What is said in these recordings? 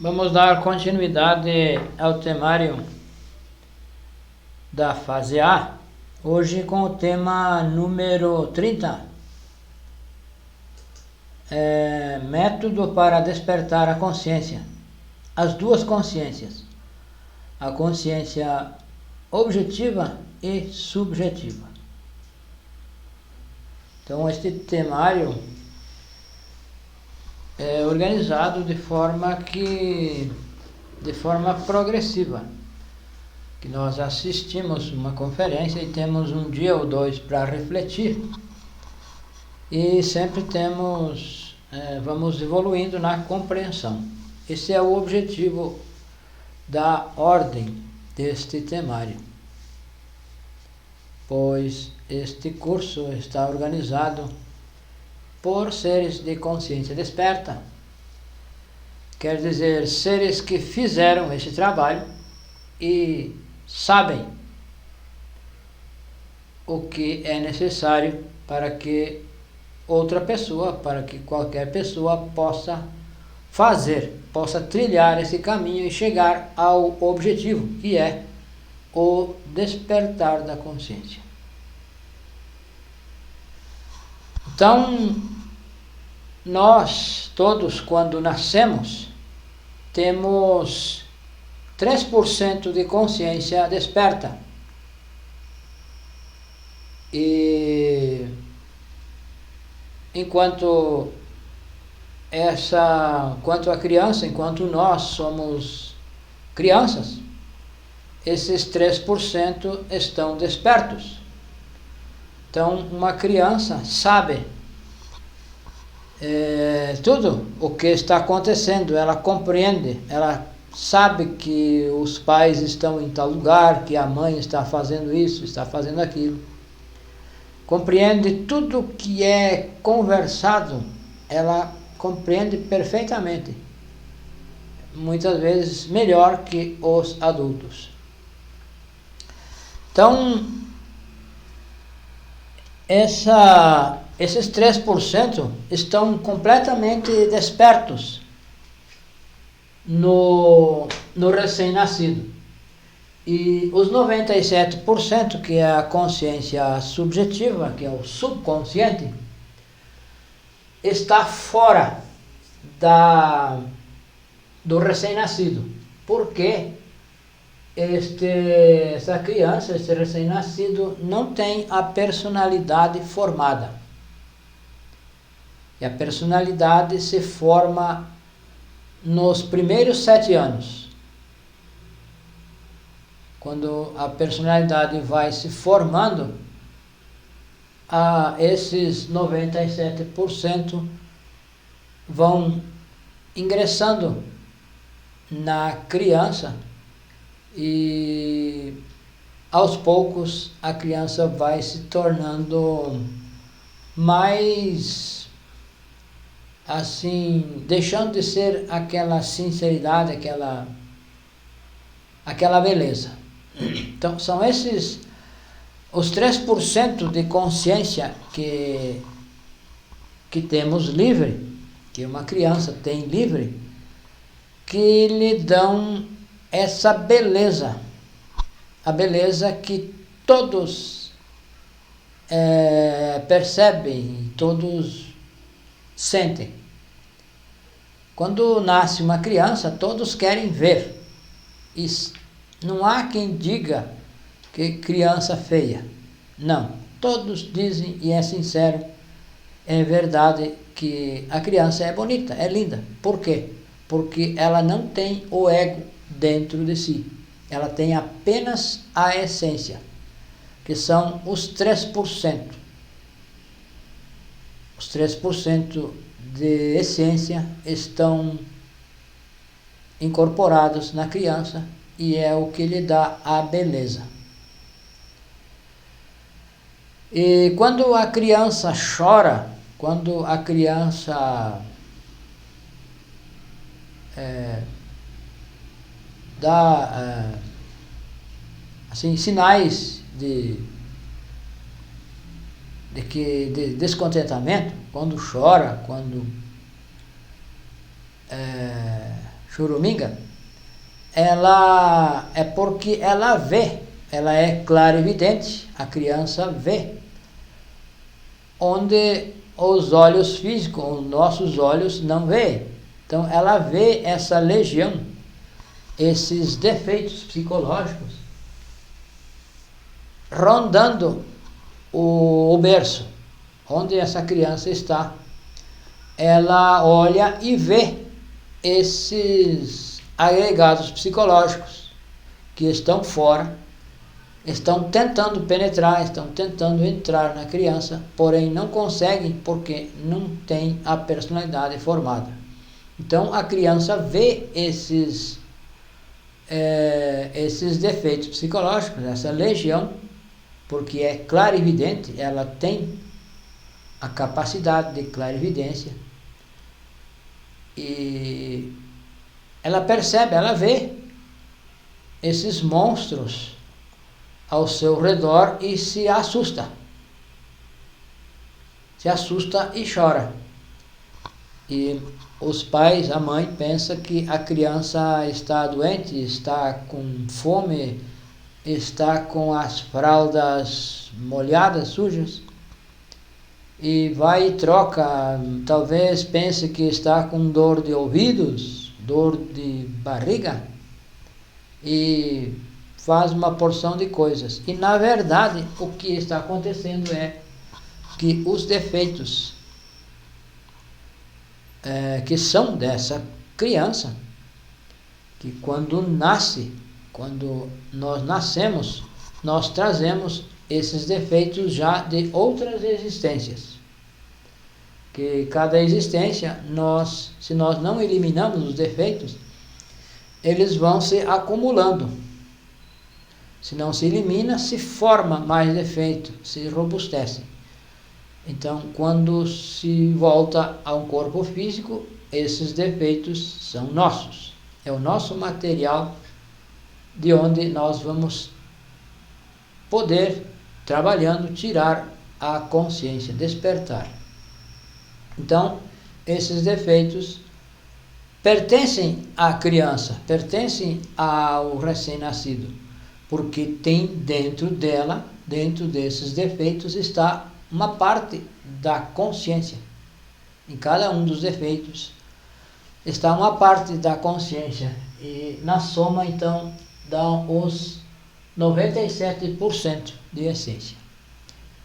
Vamos dar continuidade ao temário da fase A, hoje com o tema número 30. Método para despertar a consciência. As duas consciências, a consciência objetiva e subjetiva. Então este temário é organizado de forma progressiva, que nós assistimos uma conferência e temos um dia ou dois para refletir, e sempre vamos evoluindo na compreensão. Esse é o objetivo da ordem deste temário, pois este curso está organizado por seres de consciência desperta, quer dizer, seres que fizeram esse trabalho e sabem o que é necessário para que qualquer pessoa possa trilhar esse caminho e chegar ao objetivo, que é o despertar da consciência. Então, nós todos, quando nascemos, temos 3% de consciência desperta. E enquanto nós somos crianças, esses 3% estão despertos. Então, uma criança sabe tudo o que está acontecendo, ela compreende, ela sabe que os pais estão em tal lugar, que a mãe está fazendo isso, está fazendo aquilo. Compreende tudo que é conversado, ela compreende perfeitamente, muitas vezes melhor que os adultos. Então, esses 3% estão completamente despertos no recém-nascido. E os 97%, que é a consciência subjetiva, que é o subconsciente, está fora do recém-nascido. Porque essa criança, esse recém-nascido, não tem a personalidade formada. E a personalidade se forma nos primeiros 7 anos. Quando a personalidade vai se formando, esses 97% vão ingressando na criança, e aos poucos a criança vai se tornando mais assim, deixando de ser aquela sinceridade, aquela beleza. Então são esses os 3% de consciência que temos livre, que uma criança tem livre, que lhe dão essa beleza, a beleza que todos percebem, todos sentem. Quando nasce uma criança, todos querem ver. E não há quem diga que criança feia. Não, todos dizem, e é sincero, é verdade, que a criança é bonita, é linda. Por quê? Porque ela não tem o ego dentro de si. Ela tem apenas a essência, que são os 3%. Os 3% de essência estão incorporados na criança, e é o que lhe dá a beleza. E quando a criança chora, quando a criança dá assim, sinais de descontentamento, quando chora, quando churuminga, ela é porque ela vê, ela é clarividente, a criança vê, onde os olhos físicos, os nossos olhos não veem. Então ela vê essa legião, esses defeitos psicológicos, rondando o berço, onde essa criança está. Ela olha e vê esses agregados psicológicos que estão fora, estão tentando penetrar, estão tentando entrar na criança, porém não conseguem porque não tem a personalidade formada. Então a criança vê esses defeitos psicológicos, essa legião, porque é clarividente, ela tem a capacidade de clarividência, e ela percebe, ela vê esses monstros ao seu redor e se assusta e chora. E os pais, a mãe, pensa que a criança está doente, está com fome, está com as fraldas molhadas, sujas, e vai e troca. Talvez pense que está com dor de ouvidos, dor de barriga, e faz uma porção de coisas. E na verdade o que está acontecendo é que os defeitos que são dessa criança, que quando nós nascemos, nós trazemos esses defeitos já de outras existências. Que cada existência, se nós não eliminamos os defeitos, eles vão se acumulando. Se não se elimina, se forma mais defeito, se robustece. Então, quando se volta a um corpo físico, esses defeitos são nossos. É o nosso material de onde nós vamos poder, trabalhando, tirar a consciência, despertar. Então, esses defeitos pertencem à criança, pertencem ao recém-nascido, porque tem dentro dela, dentro desses defeitos, está uma parte da consciência. Em cada um dos defeitos está uma parte da consciência, e na soma então dão os 97% de essência.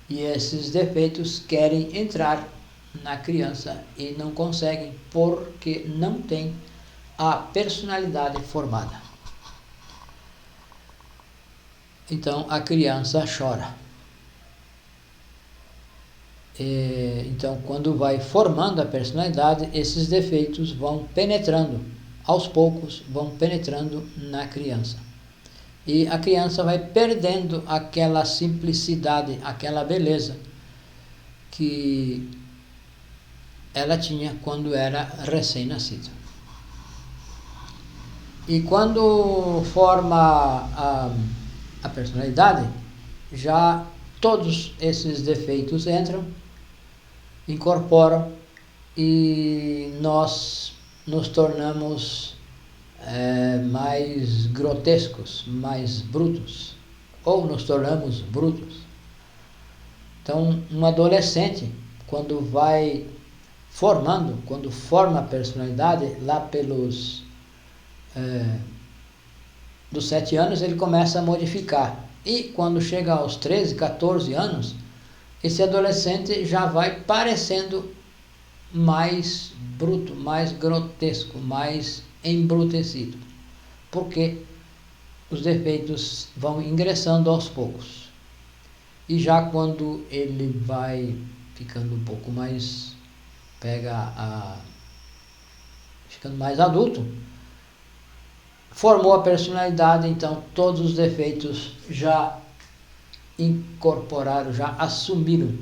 E esses defeitos querem entrar na criança e não conseguem porque não tem a personalidade formada. Então a criança chora. Então, quando vai formando a personalidade, esses defeitos vão penetrando, aos poucos vão penetrando na criança. E a criança vai perdendo aquela simplicidade, aquela beleza que ela tinha quando era recém-nascida. E quando forma a personalidade, já todos esses defeitos entram, incorporam, e nós nos tornamos mais grotescos, mais brutos, ou nos tornamos brutos. Então, um adolescente, quando vai formando, quando forma a personalidade, lá pelos dos 7 anos, ele começa a modificar. E quando chega aos 13, 14 anos, esse adolescente já vai parecendo mais bruto, mais grotesco, mais embrutecido, porque os defeitos vão ingressando aos poucos. E já quando ele vai ficando um pouco mais, ficando mais adulto, formou a personalidade, então todos os defeitos já incorporaram, já assumiram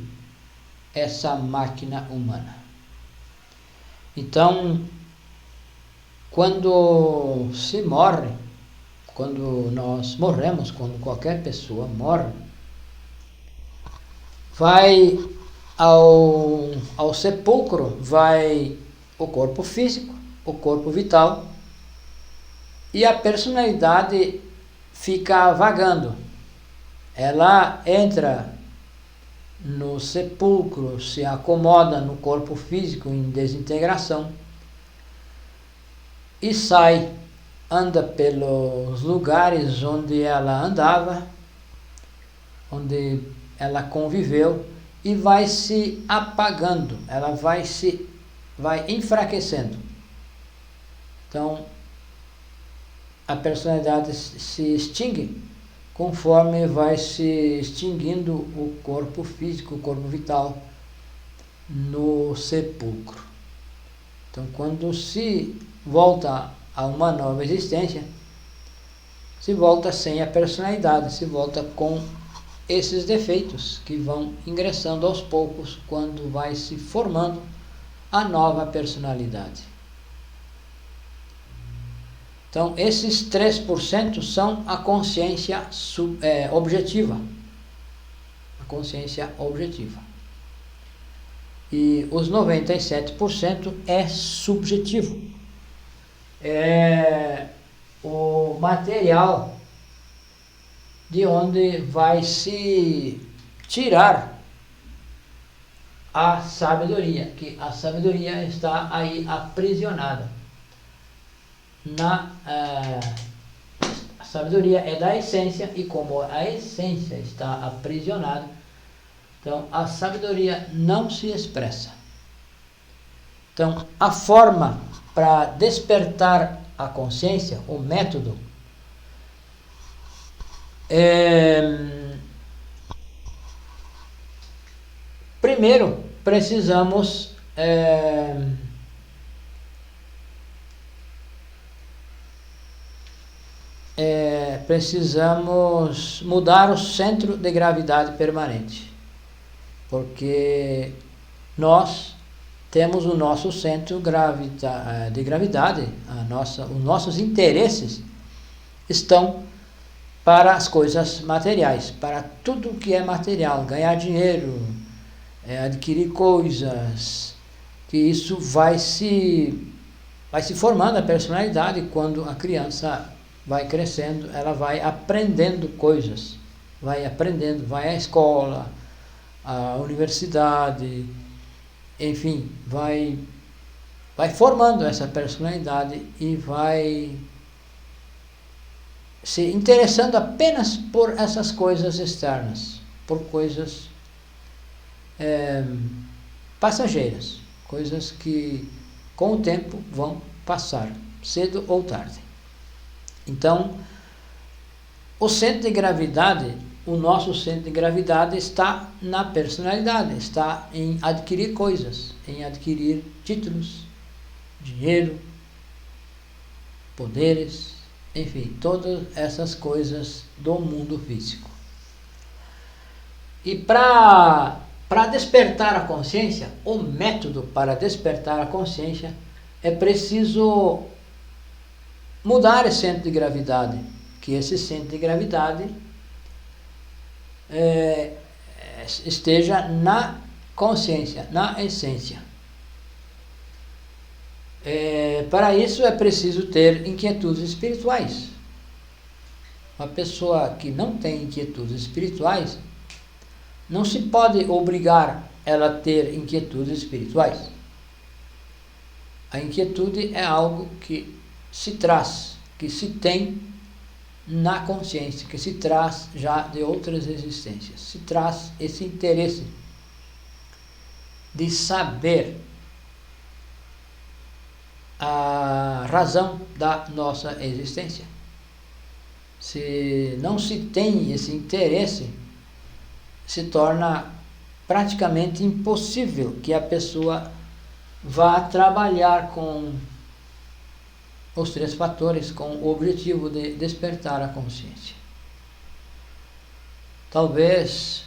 essa máquina humana. Então, quando se morre, quando nós morremos, quando qualquer pessoa morre, vai ao sepulcro, vai o corpo físico, o corpo vital, e a personalidade fica vagando. Ela entra no sepulcro, se acomoda no corpo físico em desintegração e sai, anda pelos lugares onde ela andava, onde ela conviveu, e vai se apagando, ela vai enfraquecendo. Então, a personalidade se extingue conforme vai se extinguindo o corpo físico, o corpo vital no sepulcro. Então, quando se volta a uma nova existência, se volta sem a personalidade, se volta com esses defeitos que vão ingressando aos poucos quando vai se formando a nova personalidade. Então, esses 3% são a consciência objetiva. A consciência objetiva. E os 97% é subjetivo. É o material de onde vai se tirar a sabedoria, que a sabedoria está aí aprisionada. A sabedoria é da essência, e como a essência está aprisionada, então a sabedoria não se expressa. Então, a forma para despertar a consciência, o método, primeiro precisamos mudar o centro de gravidade permanente, porque nós temos o nosso centro de gravidade, os nossos interesses estão para as coisas materiais, para tudo que é material, ganhar dinheiro, adquirir coisas, que isso vai se formando a personalidade. Quando a criança vai crescendo, ela vai aprendendo coisas, vai à escola, à universidade, enfim, vai formando essa personalidade e vai se interessando apenas por essas coisas externas, por coisas passageiras, coisas que com o tempo vão passar, cedo ou tarde. Então, o centro de gravidade, o nosso centro de gravidade está na personalidade, está em adquirir coisas, em adquirir títulos, dinheiro, poderes, enfim, todas essas coisas do mundo físico. E para despertar a consciência, o método para despertar a consciência é preciso mudar esse centro de gravidade, que esse centro de gravidade esteja na consciência, na essência. Para isso é preciso ter inquietudes espirituais. Uma pessoa que não tem inquietudes espirituais, não se pode obrigar ela a ter inquietudes espirituais. A inquietude é algo que se traz, que se tem na consciência, que se traz já de outras existências. Se traz esse interesse de saber a razão da nossa existência. Se não se tem esse interesse, se torna praticamente impossível que a pessoa vá trabalhar com os 3 fatores, com o objetivo de despertar a consciência. Talvez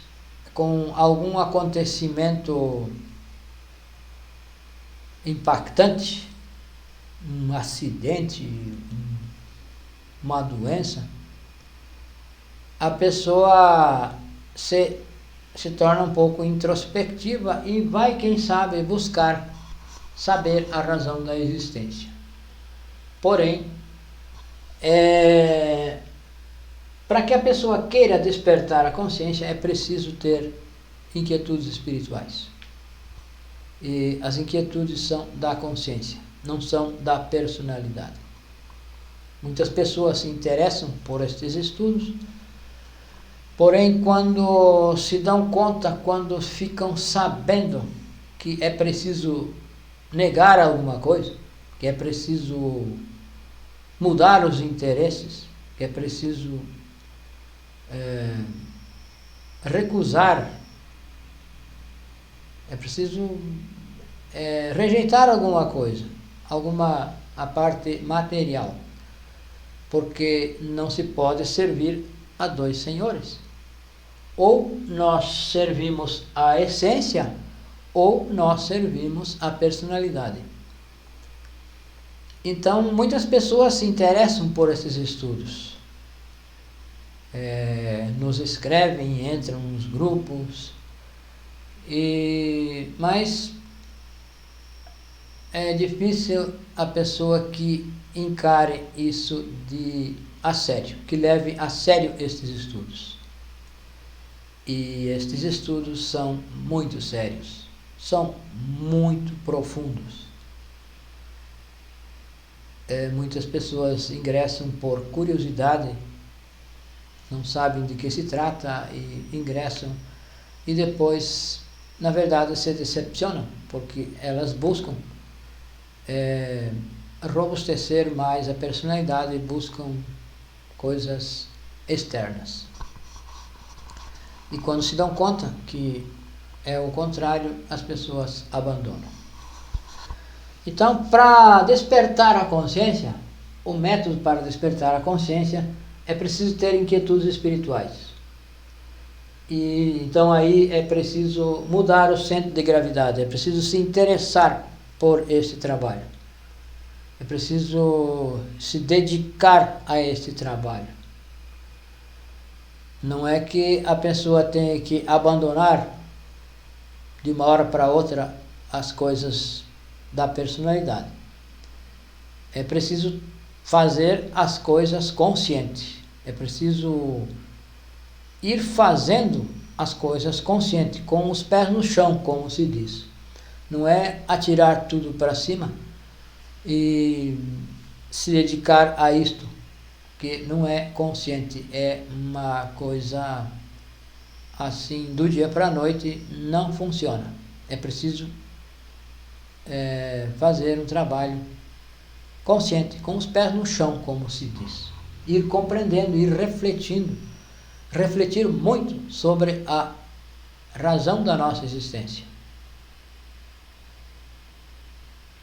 com algum acontecimento impactante, um acidente, uma doença, a pessoa se torna um pouco introspectiva e vai, quem sabe, buscar saber a razão da existência. Porém, Para que a pessoa queira despertar a consciência, é preciso ter inquietudes espirituais. E as inquietudes são da consciência, não são da personalidade. Muitas pessoas se interessam por estes estudos, porém, quando se dão conta, quando ficam sabendo que é preciso negar alguma coisa, que é preciso mudar os interesses, que é preciso recusar, é preciso rejeitar alguma coisa, a parte material, porque não se pode servir a dois senhores. Ou nós servimos a essência, ou nós servimos a personalidade. Então, muitas pessoas se interessam por esses estudos. Nos escrevem, entram nos grupos, mas é difícil a pessoa que encare isso a sério, que leve a sério estes estudos. E estes estudos são muito sérios, são muito profundos. Muitas pessoas ingressam por curiosidade, não sabem de que se trata e ingressam e depois, na verdade, se decepcionam, porque elas buscam robustecer mais a personalidade e buscam coisas externas. E quando se dão conta que é o contrário, as pessoas abandonam. Então, para despertar a consciência, o método para despertar a consciência é preciso ter inquietudes espirituais. E então aí é preciso mudar o centro de gravidade, é preciso se interessar por este trabalho. É preciso se dedicar a este trabalho. Não é que a pessoa tenha que abandonar de uma hora para outra as coisas da personalidade. É preciso fazer as coisas consciente. É preciso ir fazendo as coisas consciente, com os pés no chão, como se diz. Não é atirar tudo para cima e se dedicar a isto, que não é consciente, é uma coisa assim, do dia para a noite, não funciona. É preciso fazer um trabalho consciente, com os pés no chão, como se diz. Ir compreendendo, ir refletindo, refletir muito sobre a razão da nossa existência.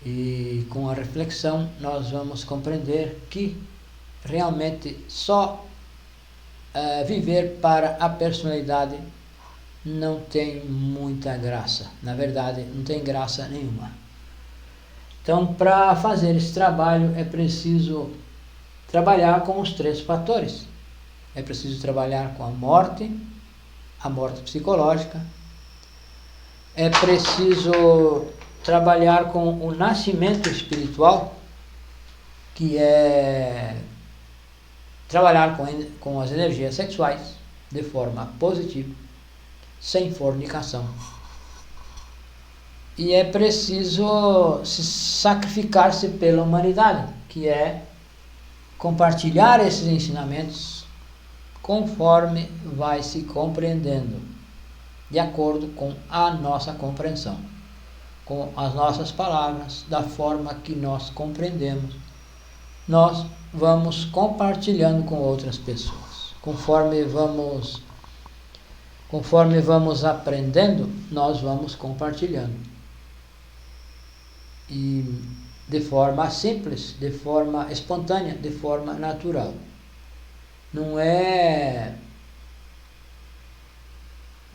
E com a reflexão nós vamos compreender que realmente só viver para a personalidade não tem muita graça. Na verdade, não tem graça nenhuma. Então, para fazer esse trabalho é preciso trabalhar com os 3 fatores. É preciso trabalhar com a morte psicológica. É preciso trabalhar com o nascimento espiritual, que é trabalhar com as energias sexuais de forma positiva, sem fornicação. E é preciso se sacrificar-se pela humanidade, que é compartilhar esses ensinamentos conforme vai se compreendendo, de acordo com a nossa compreensão, com as nossas palavras, da forma que nós compreendemos. Nós vamos compartilhando com outras pessoas. Conforme vamos aprendendo, nós vamos compartilhando. E de forma simples, de forma espontânea, de forma natural.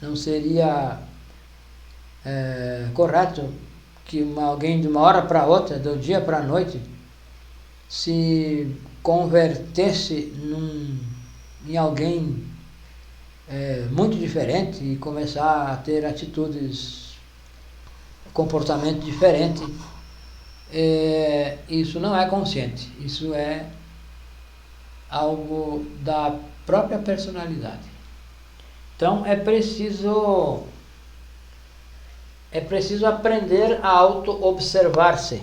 Não seria correto que alguém de uma hora para outra, do dia para a noite, se convertesse em alguém muito diferente e começar a ter atitudes, comportamento diferente. Isso não é consciente, isso é algo da própria personalidade. Então é preciso aprender a auto-observar-se.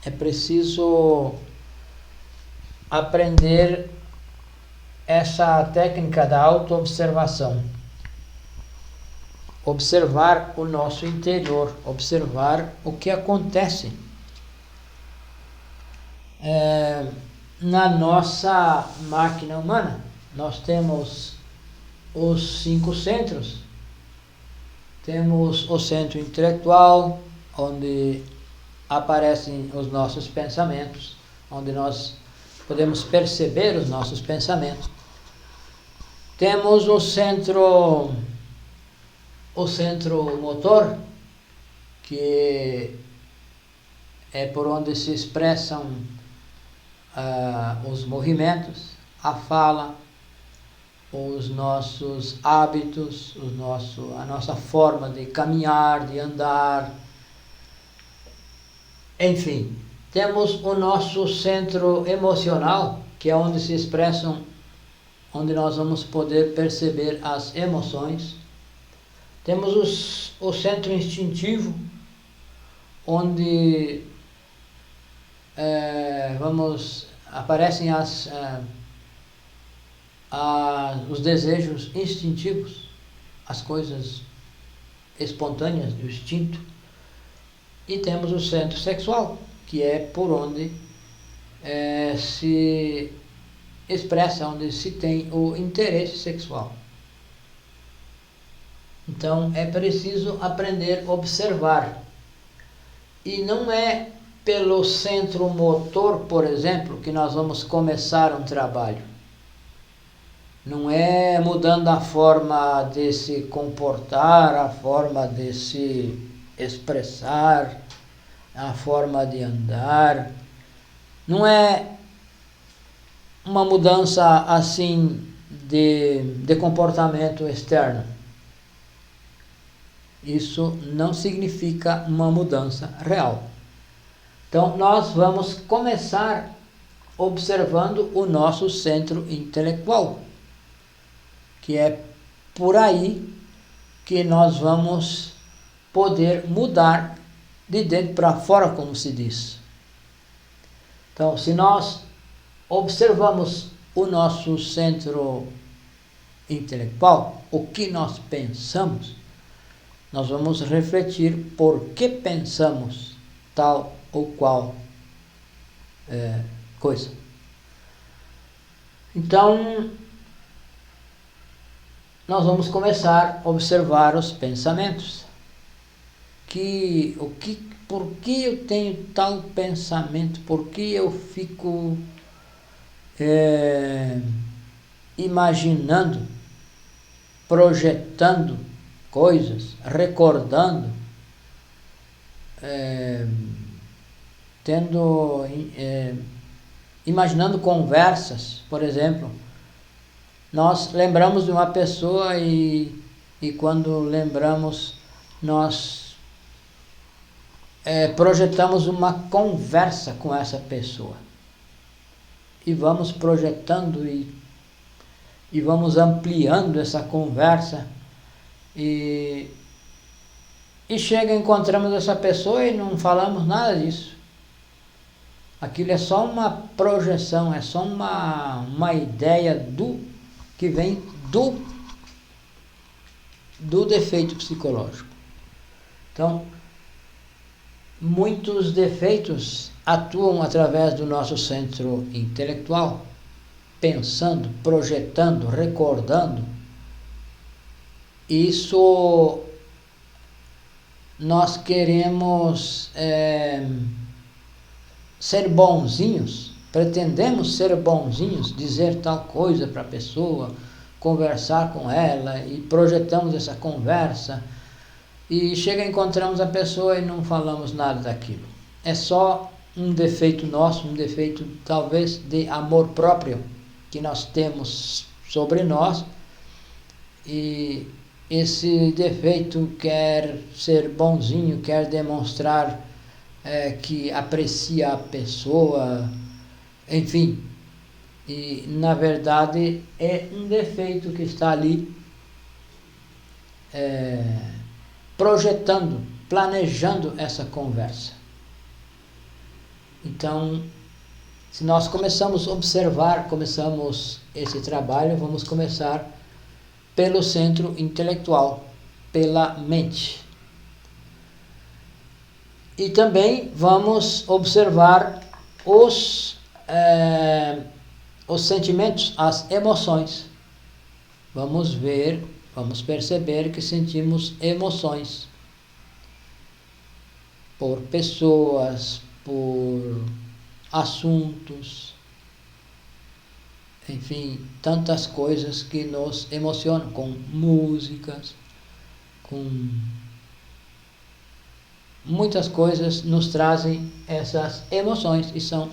É preciso aprender essa técnica da auto-observação. Observar o nosso interior, observar o que acontece na nossa máquina humana. Nós temos os 5 centros. Temos o centro intelectual, onde aparecem os nossos pensamentos, onde nós podemos perceber os nossos pensamentos. Temos o centro motor, que é por onde se expressam os movimentos, a fala, os nossos hábitos, a nossa forma de caminhar, de andar, enfim. Temos o nosso centro emocional, que é onde se expressam, onde nós vamos poder perceber as emoções. Temos o centro instintivo, onde aparecem os desejos instintivos, as coisas espontâneas do instinto. E temos o centro sexual, que é por onde se expressa, onde se tem o interesse sexual. Então é preciso aprender a observar. E não é pelo centro motor, por exemplo, que nós vamos começar um trabalho. Não é mudando a forma de se comportar, a forma de se expressar, a forma de andar. Não é uma mudança assim de comportamento externo. Isso não significa uma mudança real. Então nós vamos começar observando o nosso centro intelectual, que é por aí que nós vamos poder mudar de dentro para fora, como se diz. Então, se nós observamos o nosso centro intelectual, o que nós pensamos, nós vamos refletir por que pensamos tal ou qual coisa. Então, nós vamos começar a observar os pensamentos. Por que eu tenho tal pensamento? Por que eu fico imaginando, projetando coisas, recordando, imaginando conversas, por exemplo. Nós lembramos de uma pessoa e quando lembramos, nós projetamos uma conversa com essa pessoa. E vamos projetando e vamos ampliando essa conversa. E encontramos essa pessoa e não falamos nada disso. Aquilo é só uma projeção, é só uma ideia que vem do defeito psicológico. Então, muitos defeitos atuam através do nosso centro intelectual, pensando, projetando, recordando. Isso nós queremos ser bonzinhos, pretendemos ser bonzinhos, dizer tal coisa para a pessoa, conversar com ela e projetamos essa conversa e encontramos a pessoa e não falamos nada daquilo. É só um defeito nosso, um defeito talvez de amor próprio que nós temos sobre nós, e esse defeito quer ser bonzinho, quer demonstrar que aprecia a pessoa, enfim. E, na verdade, é um defeito que está ali projetando, planejando essa conversa. Então, se nós começamos esse trabalho, vamos começar pelo centro intelectual, pela mente. E também vamos observar os sentimentos, as emoções. Vamos perceber que sentimos emoções por pessoas, por assuntos, enfim, tantas coisas que nos emocionam, com músicas, com muitas coisas nos trazem essas emoções e são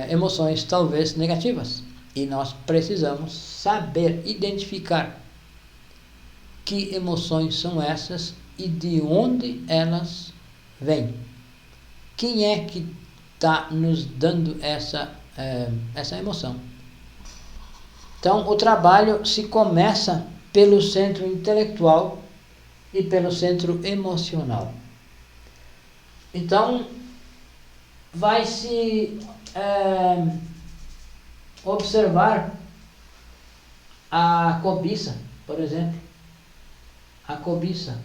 emoções talvez negativas. E nós precisamos saber identificar que emoções são essas e de onde elas vêm. Quem é que está nos dando essa emoção? Então, o trabalho se começa pelo centro intelectual e pelo centro emocional. Então, vai-se observar a cobiça, por exemplo. A cobiça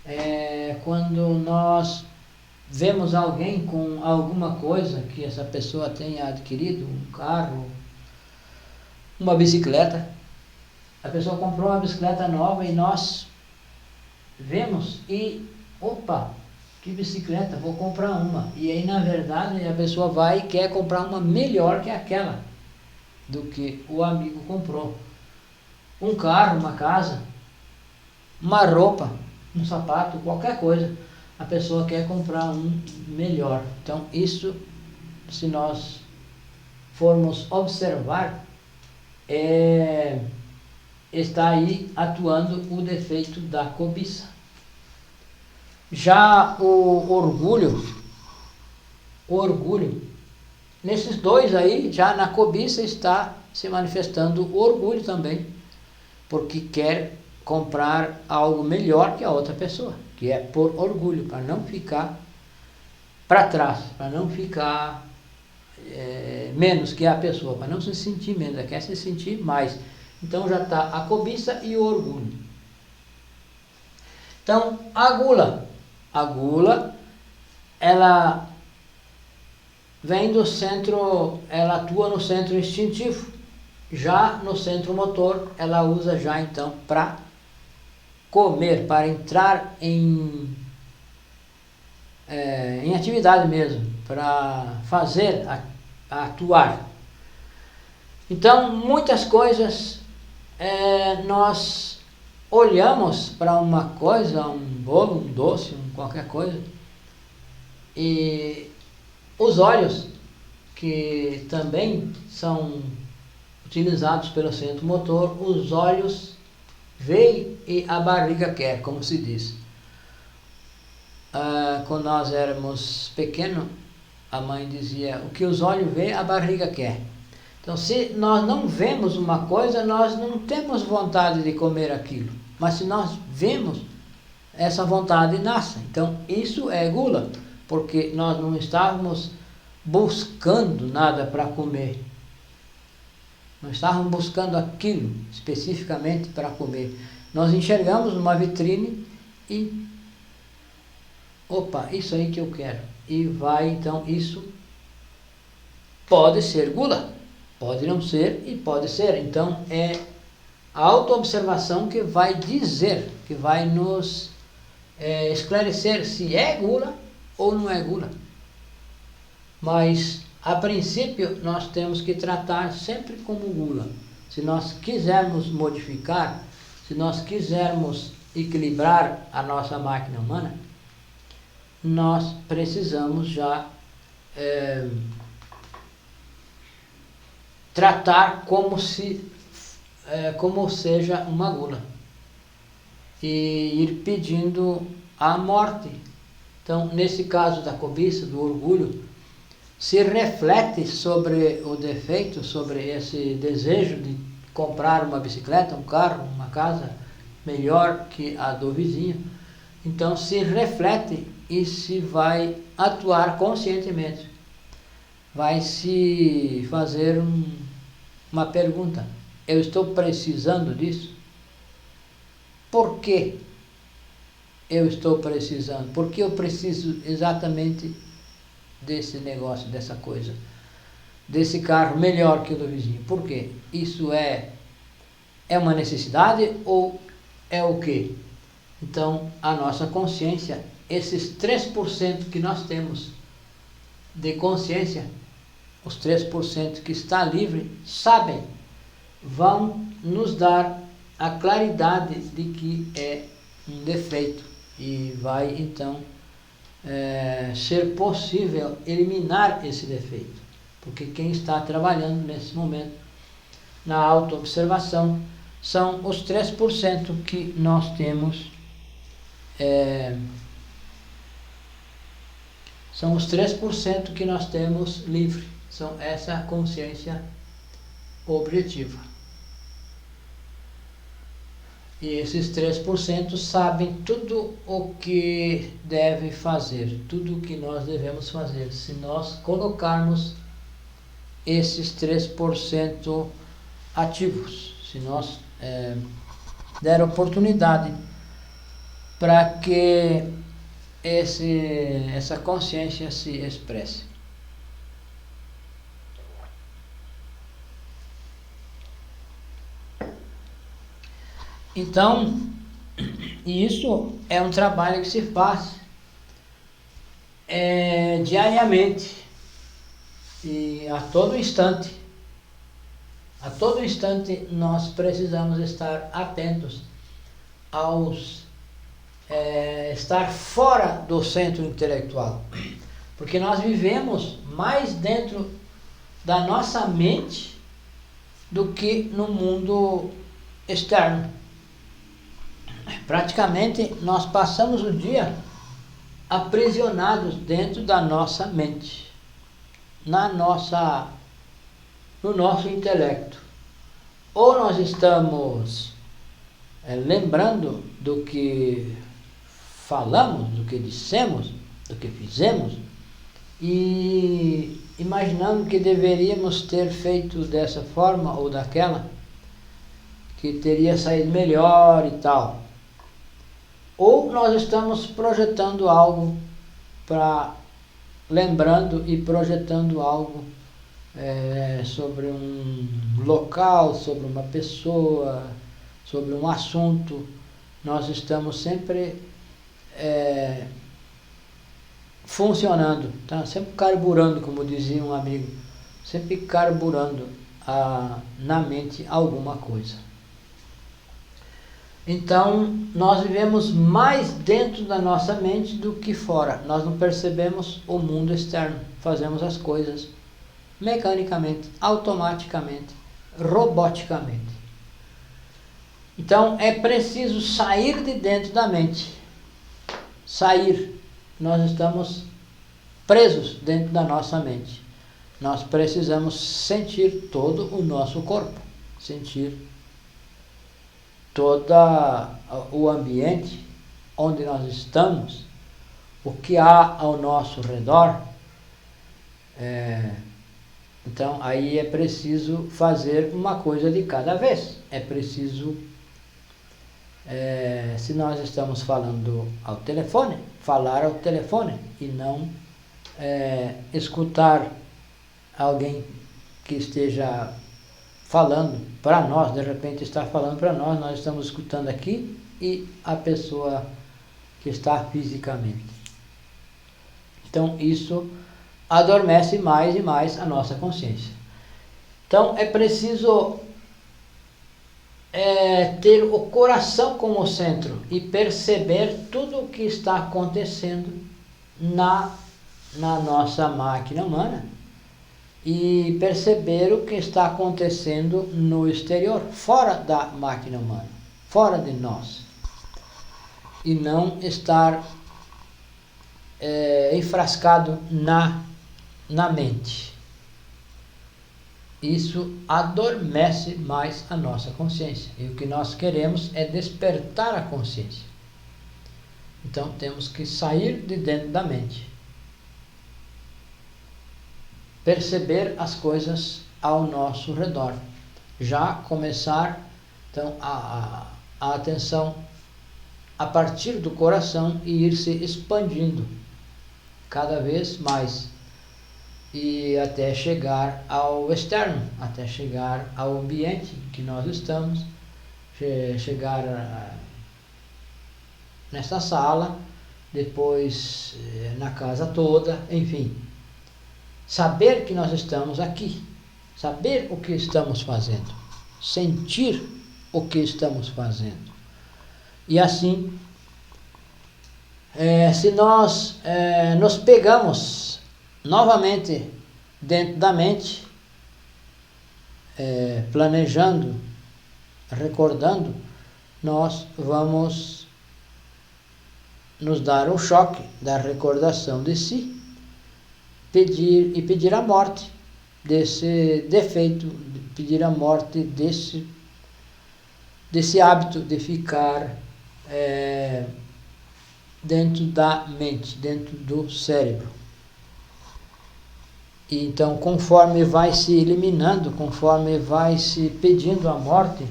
é quando nós vemos alguém com alguma coisa que essa pessoa tenha adquirido, um carro, uma bicicleta. A pessoa comprou uma bicicleta nova e nós vemos e, opa, que bicicleta, vou comprar uma. E aí, na verdade, a pessoa vai e quer comprar uma melhor que aquela do que o amigo comprou. Um carro, uma casa, uma roupa, um sapato, qualquer coisa. A pessoa quer comprar um melhor. Então, isso, se nós formos observar, está aí atuando o defeito da cobiça. Já o orgulho, nesses dois aí, já na cobiça está se manifestando o orgulho também, porque quer comprar algo melhor que a outra pessoa, que é por orgulho, para não ficar para trás, para não ficar menos que a pessoa, para não se sentir menos, ela quer se sentir mais. Então já está a cobiça e o orgulho. Então, a gula, ela vem do centro, ela atua no centro instintivo. Já no centro motor, ela usa já então para comer, para entrar em atividade mesmo, para fazer, atuar. Então, muitas coisas nós olhamos para uma coisa, um bolo, um doce, qualquer coisa, e os olhos, que também são utilizados pelo centro motor, os olhos veem e a barriga quer, como se diz. Quando nós éramos pequenos, a mãe dizia, o que os olhos veem, a barriga quer. Então, se nós não vemos uma coisa, nós não temos vontade de comer aquilo. Mas se nós vemos, essa vontade nasce. Então, isso é gula, porque nós não estávamos buscando nada para comer. Não estávamos buscando aquilo especificamente para comer. Nós enxergamos uma vitrine e, opa, isso aí que eu quero. E vai, então, isso pode ser gula. Pode não ser e pode ser. Então, é a autoobservação que vai dizer, que vai nos esclarecer se é gula ou não é gula. Mas, a princípio, nós temos que tratar sempre como gula. Se nós quisermos modificar, se nós quisermos equilibrar a nossa máquina humana, nós precisamos já tratar como seja uma gula e ir pedindo a morte. Então, nesse caso da cobiça, do orgulho, se reflete sobre o defeito, sobre esse desejo de comprar uma bicicleta, um carro, uma casa melhor que a do vizinho, então se reflete e se vai atuar conscientemente. Vai se fazer uma pergunta: eu estou precisando disso? Por que eu estou precisando? Por que eu preciso exatamente desse negócio, dessa coisa, desse carro melhor que o do vizinho? Por quê? Isso é uma necessidade ou é o quê? Então, a nossa consciência, esses 3% que nós temos de consciência, os 3% que está livre, sabem, vão nos dar a claridade de que é um defeito e vai então ser possível eliminar esse defeito, porque quem está trabalhando nesse momento na autoobservação são os 3% que nós temos, são os 3% que nós temos livre, são essa consciência objetiva. E esses 3% sabem tudo o que deve fazer, tudo o que nós devemos fazer, se nós colocarmos esses 3% ativos, se nós der oportunidade para que essa consciência se expresse. Então, isso é um trabalho que se faz diariamente e a todo instante. A todo instante nós precisamos estar atentos aos estar fora do centro intelectual, porque nós vivemos mais dentro da nossa mente do que no mundo externo. Praticamente nós passamos o dia aprisionados dentro da nossa mente, no nosso intelecto. Ou nós estamos lembrando do que falamos, do que dissemos, do que fizemos, e imaginando que deveríamos ter feito dessa forma ou daquela, que teria saído melhor e tal. Ou nós estamos projetando algo, lembrando e projetando algo sobre um local, sobre uma pessoa, sobre um assunto. Nós estamos sempre funcionando, tá? Sempre carburando, como dizia um amigo, sempre carburando na mente alguma coisa. Então, nós vivemos mais dentro da nossa mente do que fora. Nós não percebemos o mundo externo. Fazemos as coisas mecanicamente, automaticamente, roboticamente. Então, é preciso sair de dentro da mente. Sair. Nós estamos presos dentro da nossa mente. Nós precisamos sentir todo o nosso corpo. Sentir todo o ambiente onde nós estamos, o que há ao nosso redor. Então, aí é preciso fazer uma coisa de cada vez. É preciso, se nós estamos falando ao telefone, falar ao telefone e não escutar alguém que esteja falando para nós, de repente está falando para nós, nós estamos escutando aqui e a pessoa que está fisicamente. Então isso adormece mais e mais a nossa consciência. Então é preciso ter o coração como centro e perceber tudo o que está acontecendo na nossa máquina humana e perceber o que está acontecendo no exterior, fora da máquina humana, fora de nós, e não estar enfrascado na na mente. Isso adormece mais a nossa consciência. E o que nós queremos é despertar a consciência. Então temos que sair de dentro da mente. Perceber as coisas ao nosso redor. Já começar então a atenção a partir do coração e ir se expandindo cada vez mais. E até chegar ao externo, até chegar ao ambiente que nós estamos, chegar nessa sala, depois na casa toda, enfim. Saber que nós estamos aqui, saber o que estamos fazendo, sentir o que estamos fazendo. E assim, se nós nos pegamos novamente dentro da mente, planejando, recordando, nós vamos nos dar um choque da recordação de si, pedir a morte desse defeito, pedir a morte desse hábito de ficar dentro da mente, dentro do cérebro. E então, conforme vai se eliminando, conforme vai se pedindo a morte,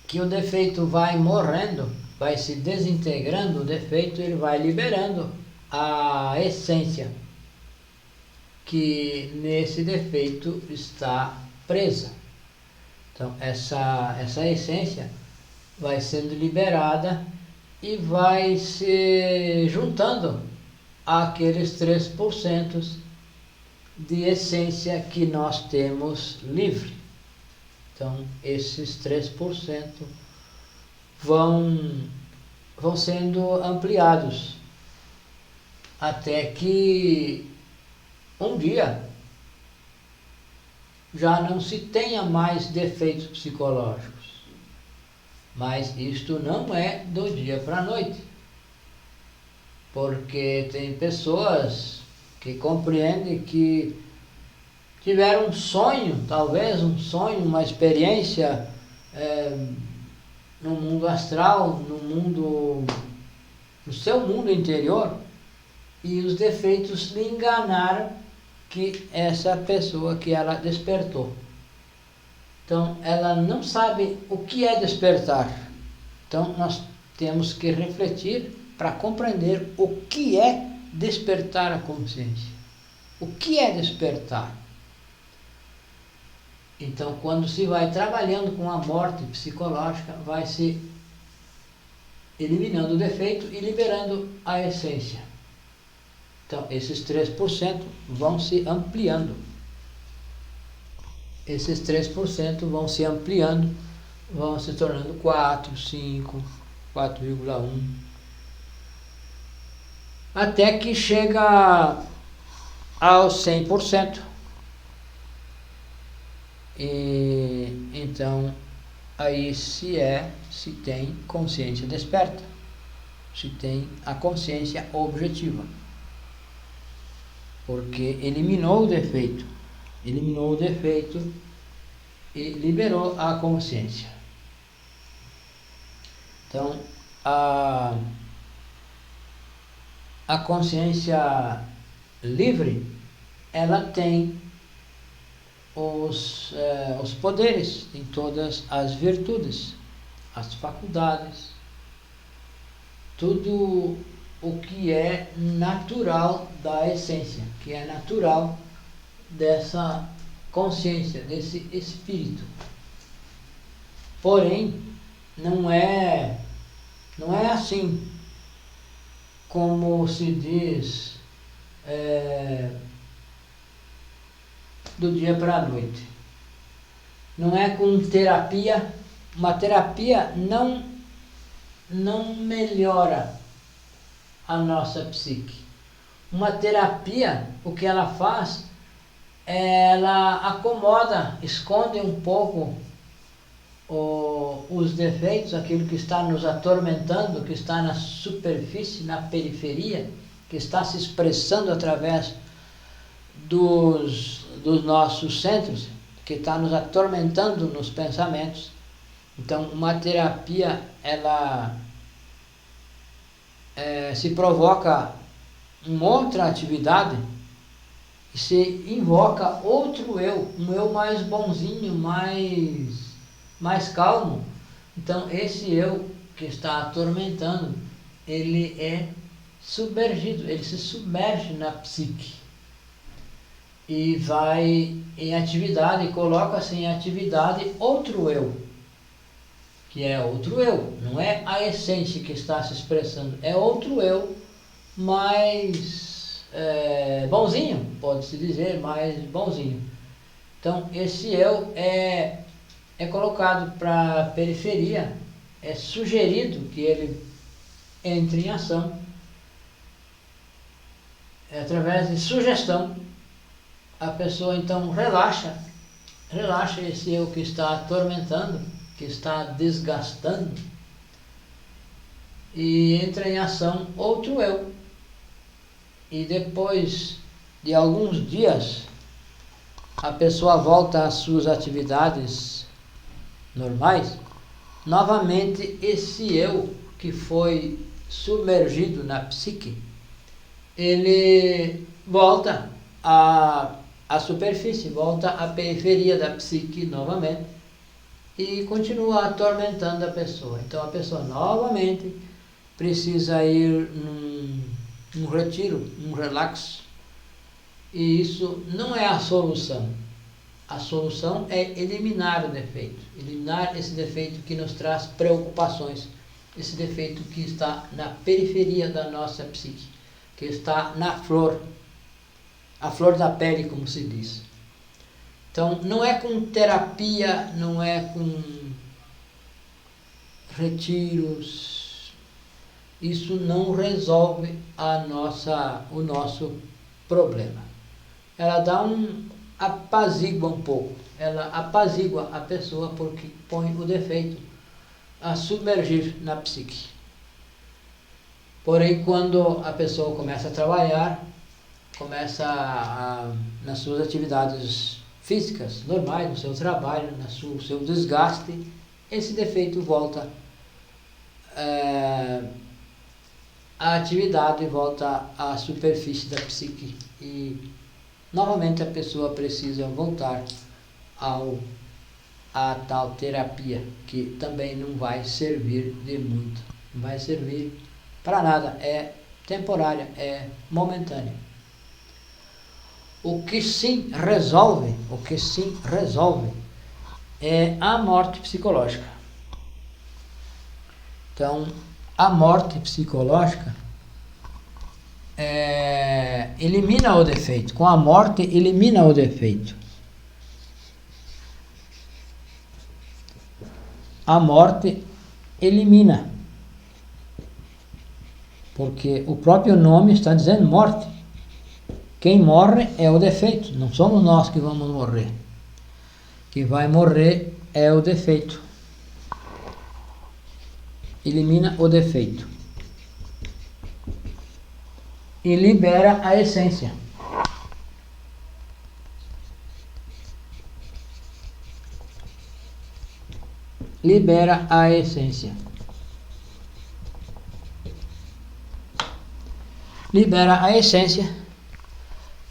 que o defeito vai morrendo, vai se desintegrando, o defeito ele vai liberando a essência que nesse defeito está presa. Então essa essência vai sendo liberada e vai se juntando àqueles 3% de essência que nós temos livre. Então esses 3% vão sendo ampliados até que um dia já não se tenha mais defeitos psicológicos. Mas isto não é do dia para a noite, porque tem pessoas que compreendem que tiveram um sonho, talvez um sonho, uma experiência no mundo astral, no seu mundo interior, e os defeitos lhe enganaram que essa pessoa que ela despertou. Então ela não sabe o que é despertar. Então nós temos que refletir para compreender o que é despertar a consciência. O que é despertar? Então, quando se vai trabalhando com a morte psicológica, vai se eliminando o defeito e liberando a essência. Então, esses 3% vão se ampliando. Esses 3% vão se ampliando, vão se tornando 4, 5, 4,1. Até que chega aos 100%. E então aí se tem consciência desperta, se tem a consciência objetiva, porque eliminou o defeito e liberou a consciência. Então a consciência livre, ela tem os poderes, em todas as virtudes, as faculdades, tudo o que é natural da essência, que é natural dessa consciência, desse espírito. Porém, não é assim como se diz do dia para a noite. Não é com terapia. Uma terapia não melhora a nossa psique. Uma terapia, o que ela faz, ela acomoda, esconde um pouco os defeitos, aquilo que está nos atormentando, que está na superfície, na periferia, que está se expressando através dos nossos centros, que está nos atormentando nos pensamentos. Então, uma terapia, ela se provoca uma outra atividade e se invoca outro eu, um eu mais bonzinho, mais calmo. Então, esse eu que está atormentando, ele é submergido, ele se submerge na psique e vai em atividade, coloca-se em atividade outro eu, que é outro eu, não é a essência que está se expressando, é outro eu mais bonzinho, pode-se dizer, mais bonzinho. Então, esse eu é colocado para a periferia, é sugerido que ele entre em ação, através de sugestão. A pessoa então relaxa esse eu que está atormentando, que está desgastando, e entra em ação outro eu. E depois de alguns dias, a pessoa volta às suas atividades normais. Novamente, esse eu que foi submergido na psique, ele volta à superfície, volta à periferia da psique novamente e continua atormentando a pessoa. Então a pessoa novamente precisa ir num retiro, num relaxo, e isso não é a solução. A solução é eliminar o defeito, eliminar esse defeito que nos traz preocupações, esse defeito que está na periferia da nossa psique, que está na flor, a flor da pele, como se diz. Então, não é com terapia, não é com retiros, isso não resolve o nosso problema. Ela dá apazigua um pouco, ela apazigua a pessoa porque põe o defeito a submergir na psique. Porém, quando a pessoa começa a trabalhar, começa nas suas atividades físicas normais, no seu trabalho, no seu desgaste, esse defeito volta à atividade, volta à superfície da psique e novamente a pessoa precisa voltar à tal terapia, que também não vai servir de muito, não vai servir para nada, é temporária, é momentânea. O que sim resolve é a morte psicológica. Então, a morte psicológica elimina o defeito. Com a morte, elimina o defeito. A morte elimina. Porque o próprio nome está dizendo morte. Quem morre é o defeito, não somos nós que vamos morrer. Quem vai morrer é o defeito. Elimina o defeito. E libera a essência. Libera a essência. Libera a essência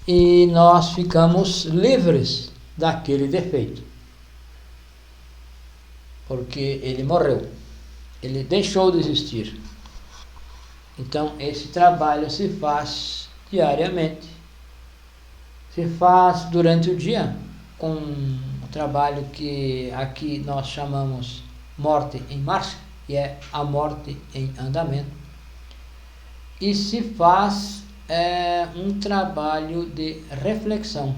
e nós ficamos livres daquele defeito. Porque ele morreu. Ele deixou de existir. Então, esse trabalho se faz diariamente. Se faz durante o dia, com um trabalho que aqui nós chamamos morte em marcha, que é a morte em andamento. E se faz um trabalho de reflexão,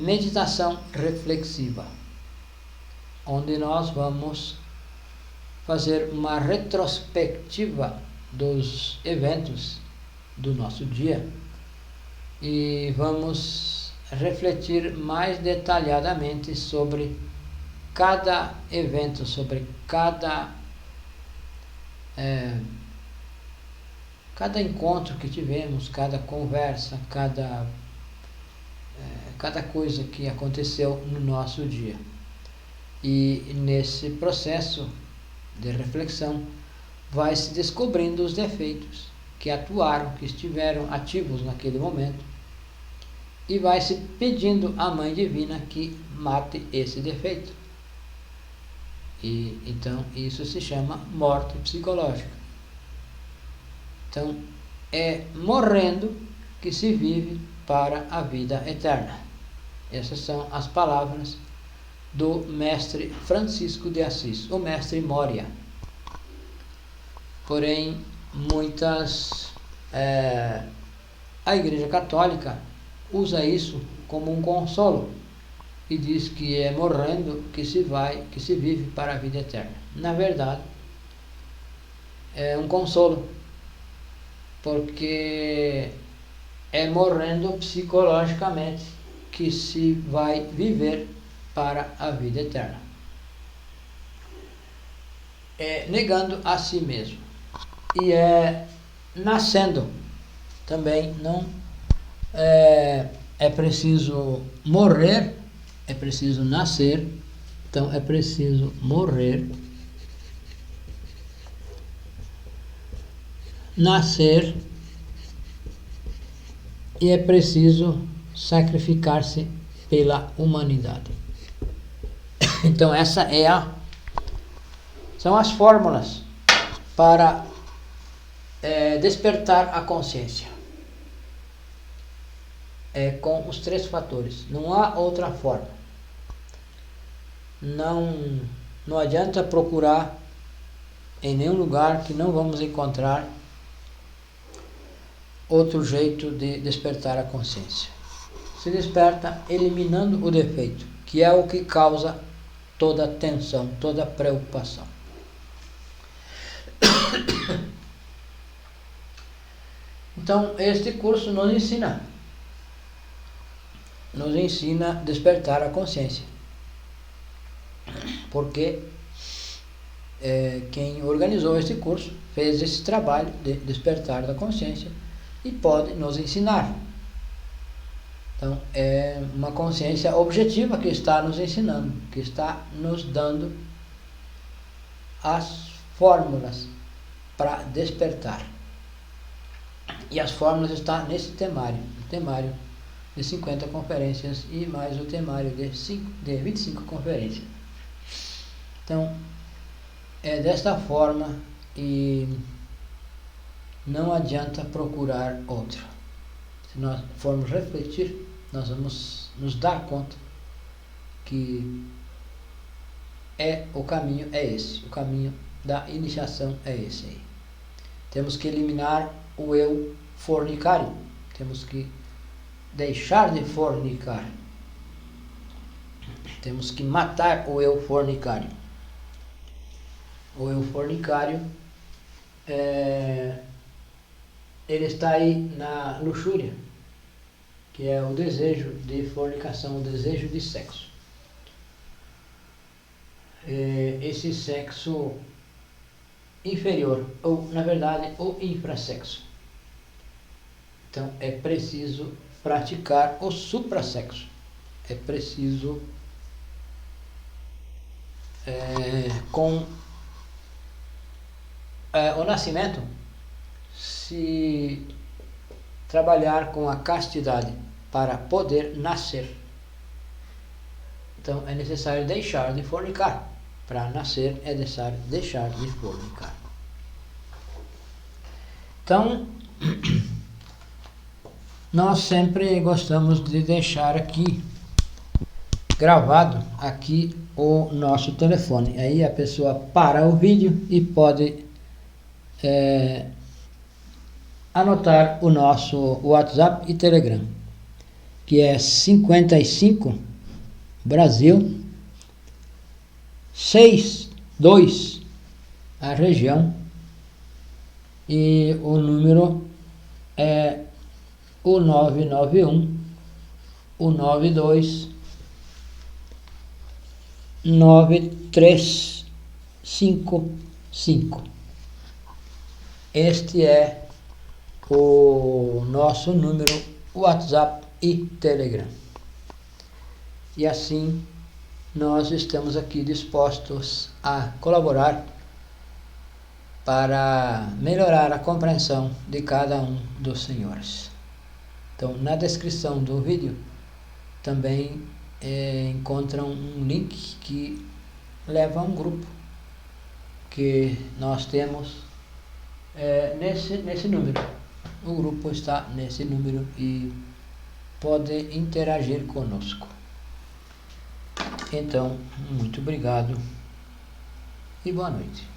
meditação reflexiva, onde nós vamos fazer uma retrospectiva dos eventos do nosso dia e vamos refletir mais detalhadamente sobre cada evento, sobre cada encontro que tivemos, cada conversa, cada coisa que aconteceu no nosso dia. E nesse processo de reflexão vai se descobrindo os defeitos que atuaram, que estiveram ativos naquele momento, e vai se pedindo à Mãe Divina que mate esse defeito. E então isso se chama morte psicológica. Então é morrendo que se vive para a vida eterna. Essas são as palavras do mestre Francisco de Assis, o mestre Moria. Porém, a Igreja Católica usa isso como um consolo e diz que é morrendo que se vive para a vida eterna. Na verdade, é um consolo, porque é morrendo psicologicamente que se vai viver para a vida eterna. É negando a si mesmo. E é nascendo também. Não é preciso morrer, é preciso nascer. Então é preciso morrer, nascer, e é preciso sacrificar-se pela humanidade. Então essa são as fórmulas para despertar a consciência. Com os 3 fatores. Não há outra forma. Não adianta procurar em nenhum lugar, que não vamos encontrar outro jeito de despertar a consciência. Se desperta eliminando o defeito, que é o que causa toda tensão, toda preocupação. Então, este curso nos ensina a despertar a consciência. Porque quem organizou este curso fez esse trabalho de despertar da consciência e pode nos ensinar. Então, é uma consciência objetiva que está nos ensinando, que está nos dando as fórmulas para despertar. E as fórmulas estão nesse temário, o temário de 50 conferências e mais o temário de 25 conferências. Então, é desta forma, e não adianta procurar outra. Se nós formos refletir, nós vamos nos dar conta que o caminho é esse, o caminho da iniciação é esse aí. Temos que eliminar o eu fornicário, temos que deixar de fornicar, temos que matar o eu fornicário. O eu fornicário ele está aí na luxúria, que é o desejo de fornicação, o desejo de sexo. Esse sexo inferior, ou na verdade o infrassexo. Então é preciso praticar o suprassexo. É preciso com o nascimento se trabalhar com a castidade para poder nascer. Então é necessário deixar de fornicar. Para nascer é necessário deixar de fornicar. Então, nós sempre gostamos de deixar aqui, gravado aqui, o nosso telefone. Aí a pessoa para o vídeo e pode anotar o nosso WhatsApp e Telegram, que é 55 Brasil 62 a região, e o número é o 991 o 92 9355. Este é o nosso número WhatsApp e Telegram. E assim nós estamos aqui dispostos a colaborar para melhorar a compreensão de cada um dos senhores. Então, na descrição do vídeo também encontram um link que leva a um grupo que nós temos nesse número. O grupo está nesse número e pode interagir conosco. Então, muito obrigado e boa noite.